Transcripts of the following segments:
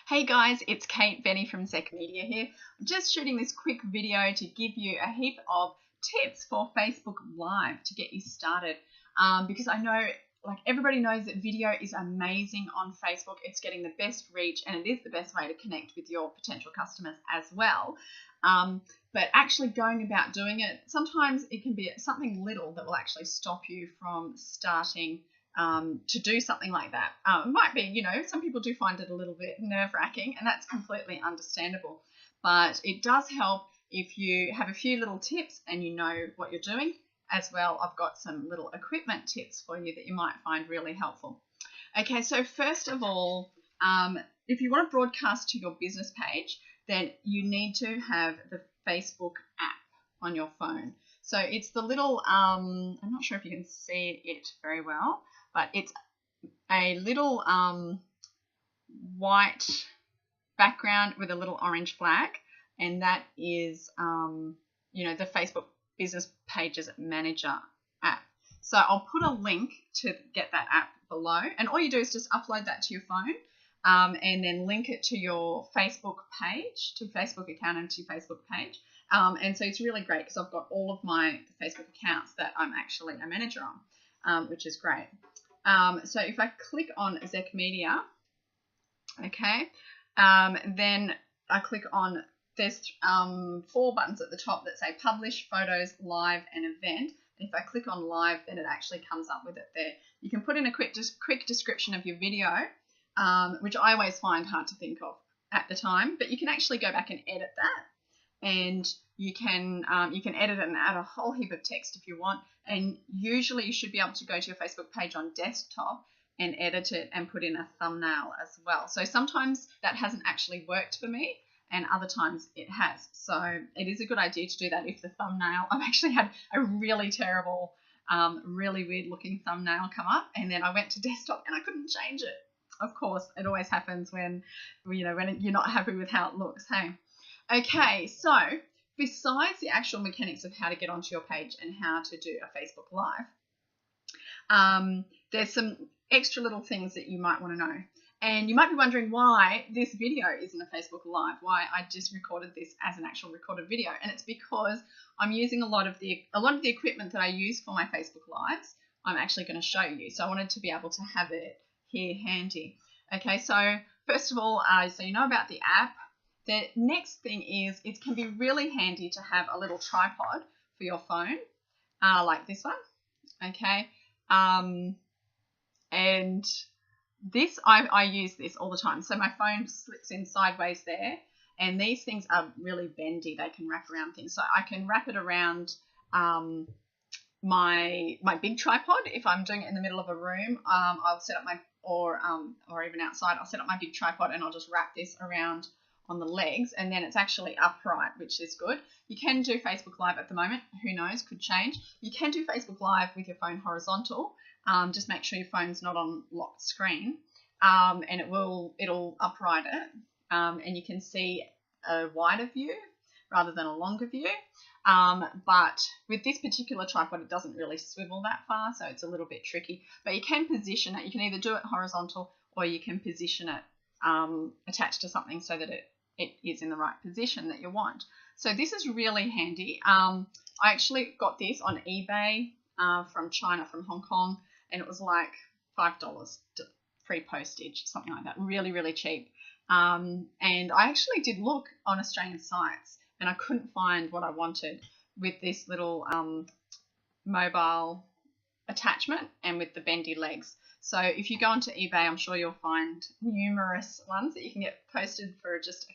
Hey guys, it's Kate Benny from Zek Media here. I'm just shooting this quick video to give you a heap of tips for Facebook Live to get you started because I know everybody knows that video is amazing on Facebook. It's getting the best reach and it is the best way to connect with your potential customers as well. But actually going about doing it, sometimes it can be something little that will actually stop you from starting to do something like that. It might be, some people do find it a little bit nerve-wracking, and that's completely understandable. But it does help if you have a few little tips and you know what you're doing. As well, I've got some little equipment tips for you that you might find really helpful. Okay, so first of all, if you want to broadcast to your business page, then you need to have the Facebook app on your phone. So it's the little, I'm not sure if you can see it very well, but it's a little white background with a little orange flag, and that is, the Facebook Business Pages Manager app. So I'll put a link to get that app below, and all you do is just upload that to your phone and then link it to your Facebook page, to Facebook account and to your Facebook page. And so it's really great because I've got all of my Facebook accounts that I'm actually a manager on, which is great. So if I click on Zek Media, okay, then I click on, there's 4 buttons at the top that say Publish, Photos, Live, and Event. And if I click on Live, then it actually comes up with it there. You can put in a quick description of your video, which I always find hard to think of at the time, but you can actually go back and edit that. And you can edit it and add a whole heap of text if you want. And usually you should be able to go to your Facebook page on desktop and edit it and put in a thumbnail as well. So sometimes that hasn't actually worked for me, and other times it has. So it is a good idea to do that if the thumbnail, I've actually had a really terrible, really weird looking thumbnail come up, and then I went to desktop and I couldn't change it. Of course, it always happens when you're not happy with how it looks, hey? Okay, so besides the actual mechanics of how to get onto your page and how to do a Facebook Live, there's some extra little things that you might want to know. And you might be wondering why this video isn't a Facebook Live, why I just recorded this as an actual recorded video. And it's because I'm using a lot of the equipment that I use for my Facebook Lives. I'm actually going to show you. So I wanted to be able to have it here handy. Okay, so first of all, so you know about the app. The next thing is it can be really handy to have a little tripod for your phone, like this one, okay? And this, I use this all the time. So my phone slips in sideways there, and these things are really bendy. They can wrap around things. So I can wrap it around my big tripod. If I'm doing it in the middle of a room, I'll set up or even outside, I'll set up my big tripod and I'll just wrap this around on the legs, and then it's actually upright, which is good. You can do Facebook Live at the moment. Who knows, could change. You can do Facebook Live with your phone horizontal. Just make sure your phone's not on locked screen, and it'll upright it, and you can see a wider view rather than a longer view. But with this particular tripod, it doesn't really swivel that far, so it's a little bit tricky. But you can position it. You can either do it horizontal or you can position it attached to something so that it is in the right position that you want. So this is really handy. I actually got this on eBay from China, from Hong Kong, and it was like $5 free postage, something like that. Really, really cheap. And I actually did look on Australian sites, and I couldn't find what I wanted with this little mobile attachment and with the bendy legs. So if you go onto eBay, I'm sure you'll find numerous ones that you can get posted for just,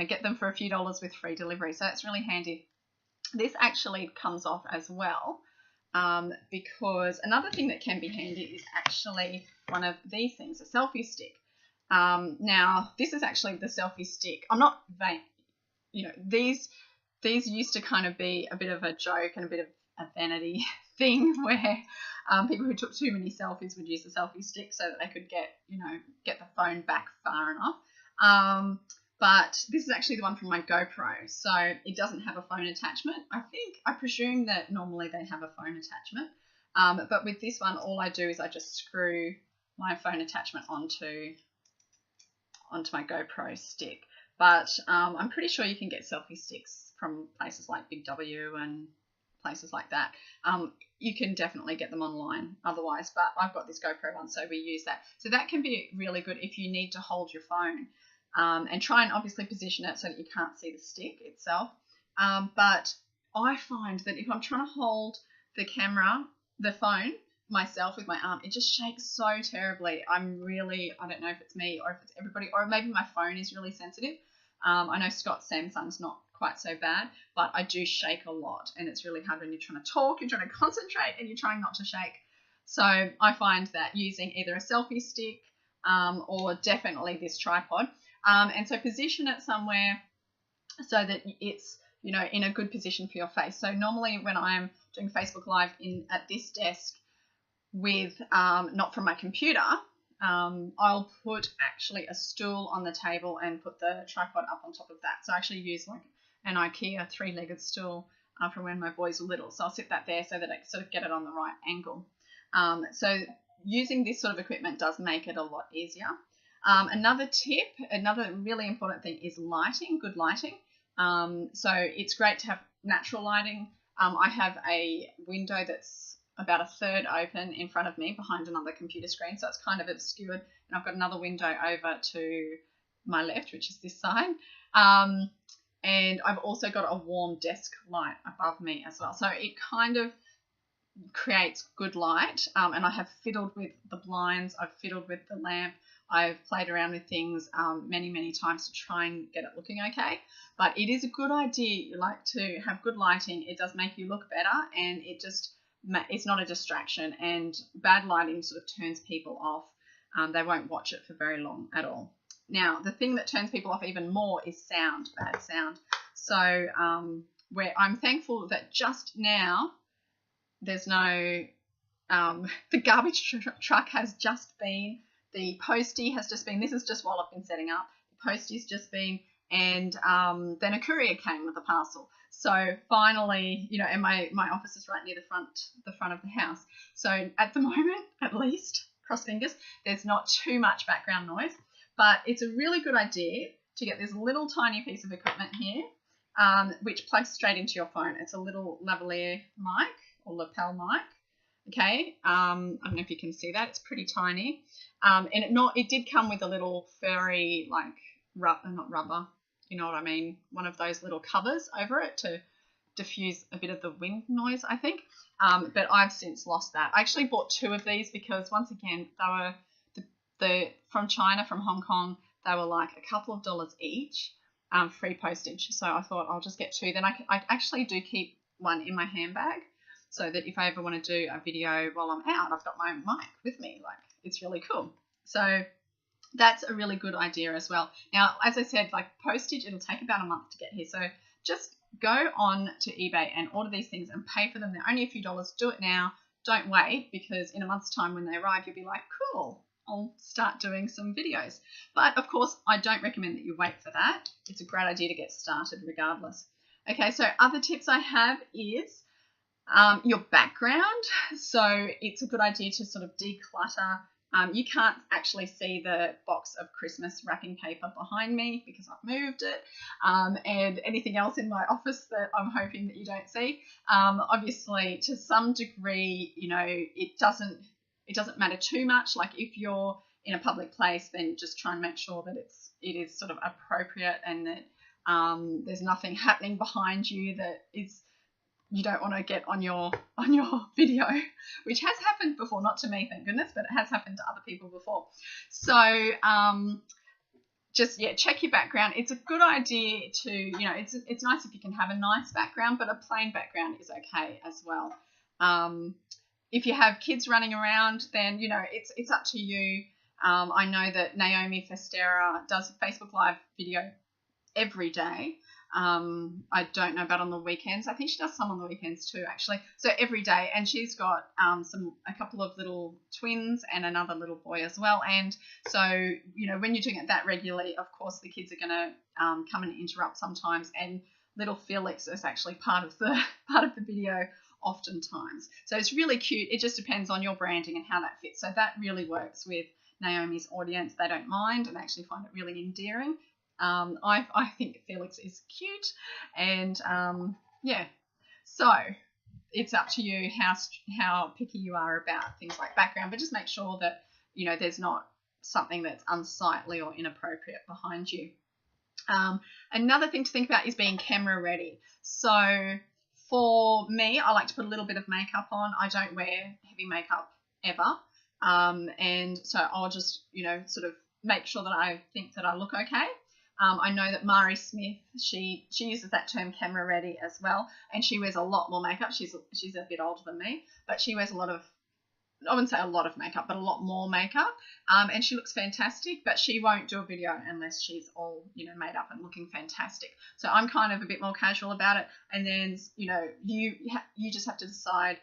get them for a few dollars with free delivery. So that's really handy. This actually comes off as well, because another thing that can be handy is actually one of these things, a selfie stick. Now, this is actually the selfie stick. I'm not vain. These used to kind of be a bit of a joke and a bit of a vanity thing where people who took too many selfies would use the selfie stick so that they could get the phone back far enough. But this is actually the one from my GoPro, so it doesn't have a phone attachment. I presume that normally they have a phone attachment, but with this one, all I do is I just screw my phone attachment onto onto my GoPro stick. But I'm pretty sure you can get selfie sticks from places like Big W and places like that. You can definitely get them online otherwise, but I've got this GoPro one, so we use that. So that can be really good if you need to hold your phone, and try and obviously position it so that you can't see the stick itself. But I find that if I'm trying to hold the phone myself with my arm, it just shakes so terribly. I don't know if it's me or if it's everybody, or maybe my phone is really sensitive. I know Scott's Samsung's not quite so bad, but I do shake a lot, and it's really hard when you're trying to talk, you're trying to concentrate, and you're trying not to shake. So I find that using either a selfie stick or definitely this tripod, and so position it somewhere so that it's, you know, in a good position for your face. So normally when I'm doing Facebook Live at this desk with not from my computer, I'll put actually a stool on the table and put the tripod up on top of that. So I actually use like an IKEA 3-legged stool from when my boys were little. So I'll sit that there so that I sort of get it on the right angle. So using this sort of equipment does make it a lot easier. Another tip, another really important thing is lighting, good lighting. So it's great to have natural lighting. I have a window that's about a third open in front of me behind another computer screen, so it's kind of obscured, and I've got another window over to my left, which is this side, and I've also got a warm desk light above me as well, so it kind of creates good light. And I have fiddled with the blinds, I've fiddled with the lamp, I've played around with things many times to try and get it looking okay. But it is a good idea, you like to have good lighting. It does make you look better, and it's not a distraction, and bad lighting sort of turns people off. They won't watch it for very long at all. Now, the thing that turns people off even more is sound, bad sound. So where I'm thankful that just now there's no, the garbage truck has just been, the postie has just been, this is just while I've been setting up, the postie's just been, and then a courier came with a parcel. So finally, you know, and my office is right near the front of the house. So at the moment, at least, cross fingers, there's not too much background noise. But it's a really good idea to get this little tiny piece of equipment here, which plugs straight into your phone. It's a little lavalier mic or lapel mic. Okay, I don't know if you can see that. It's pretty tiny, and it did come with a little furry, like not rubber. You know what I mean? One of those little covers over it to diffuse a bit of the wind noise, I think. But I've since lost that. I actually bought 2 of these because, once again, they were from China, from Hong Kong. They were like a couple of dollars each, free postage. So I thought I'll just get 2. Then I actually do keep one in my handbag, so that if I ever want to do a video while I'm out, I've got my mic with me. Like, it's really cool. So that's a really good idea as well. Now, as I said, like postage, it'll take about a month to get here. So just go on to eBay and order these things and pay for them. They're only a few dollars. Do it now. Don't wait, because in a month's time when they arrive, you'll be like, cool, I'll start doing some videos. But of course, I don't recommend that you wait for that. It's a great idea to get started regardless. Okay, so other tips I have is your background. So it's a good idea to sort of declutter. You can't actually see the box of Christmas wrapping paper behind me because I've moved it, and anything else in my office that I'm hoping that you don't see. Obviously, to some degree, you know, it doesn't matter too much. Like if you're in a public place, then just try and make sure that it is sort of appropriate, and that there's nothing happening behind you that is, you don't want to get on your video, which has happened before, not to me, thank goodness, but it has happened to other people before. So just, yeah, check your background. It's a good idea to, you know, it's nice if you can have a nice background, but a plain background is okay as well. If you have kids running around, then, you know, it's up to you. I know that Naomi Festera does a Facebook Live video every day. I don't know about on the weekends. I think she does some on the weekends too, actually. So every day, and she's got a couple of little twins and another little boy as well. And so, you know, when you're doing it that regularly, of course, the kids are going to come and interrupt sometimes. And little Felix is actually part of the video oftentimes. So it's really cute. It just depends on your branding and how that fits. So that really works with Naomi's audience, they don't mind and actually find it really endearing. I think Felix is cute, and yeah, so it's up to you how picky you are about things like background, but just make sure that, you know, there's not something that's unsightly or inappropriate behind you. Another thing to think about is being camera ready. So for me, I like to put a little bit of makeup on. I don't wear heavy makeup ever. And so I'll just, you know, sort of make sure that I think that I look okay. I know that Mari Smith, she uses that term camera ready as well, and she wears a lot more makeup. She's a bit older than me, but she wears a lot of, I wouldn't say a lot of makeup, but a lot more makeup, and she looks fantastic, but she won't do a video unless she's all, you know, made up and looking fantastic. So I'm kind of a bit more casual about it, and then, you know, you just have to decide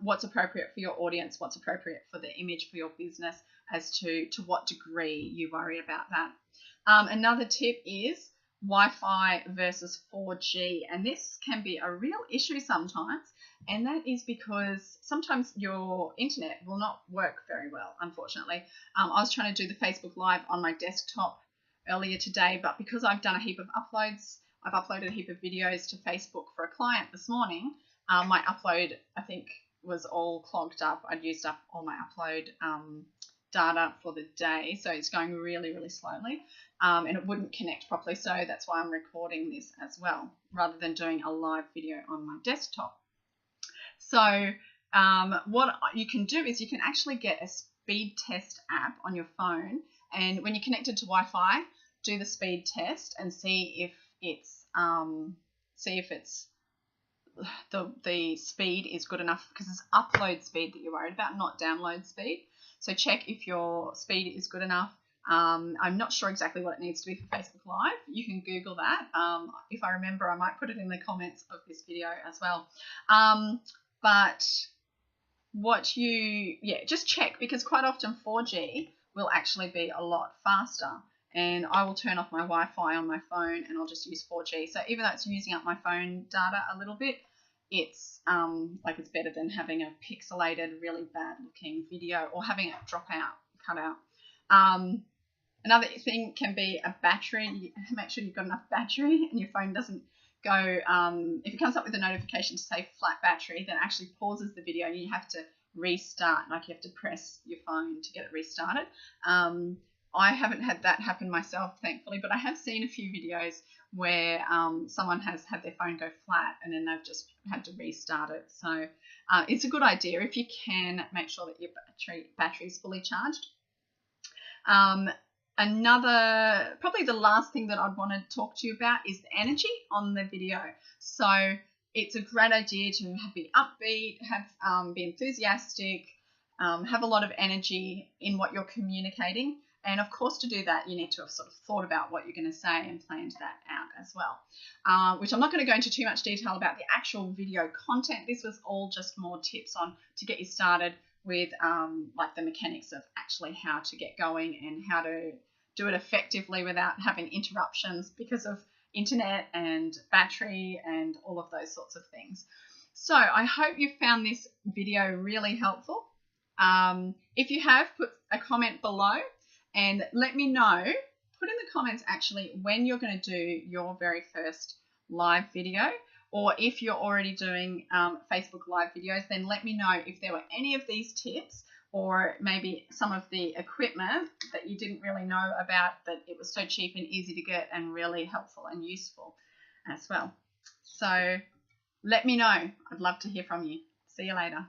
what's appropriate for your audience, what's appropriate for the image for your business, as to what degree you worry about that. Another tip is Wi-Fi versus 4G, and this can be a real issue sometimes, and that is because sometimes your internet will not work very well, unfortunately. I was trying to do the Facebook Live on my desktop earlier today, but because I've done a heap of uploads, I've uploaded a heap of videos to Facebook for a client this morning, my upload, I think, was all clogged up. I'd used up all my upload data for the day, so it's going really, really slowly, and it wouldn't connect properly, so that's why I'm recording this as well, rather than doing a live video on my desktop. So what you can do is you can actually get a speed test app on your phone, and when you're connected to Wi-Fi, do the speed test and see if it's the speed is good enough, because it's upload speed that you're worried about, not download speed. So check if your speed is good enough. I'm not sure exactly what it needs to be for Facebook Live. You can Google that. If I remember, I might put it in the comments of this video as well. But just check, because quite often 4G will actually be a lot faster. And I will turn off my Wi-Fi on my phone and I'll just use 4G. So even though it's using up my phone data a little bit, it's it's better than having a pixelated, really bad looking video, or having it cut out. Another thing can be a battery. Make sure you've got enough battery and your phone doesn't go, if it comes up with a notification to say flat battery, then it actually pauses the video and you have to restart, like you have to press your phone to get it restarted. I haven't had that happen myself, thankfully, but I have seen a few videos where someone has had their phone go flat and then they've just had to restart it. So it's a good idea if you can make sure that your battery is fully charged. Probably the last thing that I'd want to talk to you about is the energy on the video. So it's a great idea to be upbeat, be enthusiastic, have a lot of energy in what you're communicating. And of course, to do that, you need to have sort of thought about what you're going to say and planned that out as well, which I'm not going to go into too much detail about the actual video content. This was all just more tips on to get you started with like the mechanics of actually how to get going and how to do it effectively without having interruptions because of internet and battery and all of those sorts of things. So I hope you found this video really helpful. If you have, put a comment below and let me know. Put in the comments actually when you're going to do your very first live video, or if you're already doing Facebook Live videos, then let me know if there were any of these tips or maybe some of the equipment that you didn't really know about, but it was so cheap and easy to get and really helpful and useful as well. So let me know. I'd love to hear from you. See you later.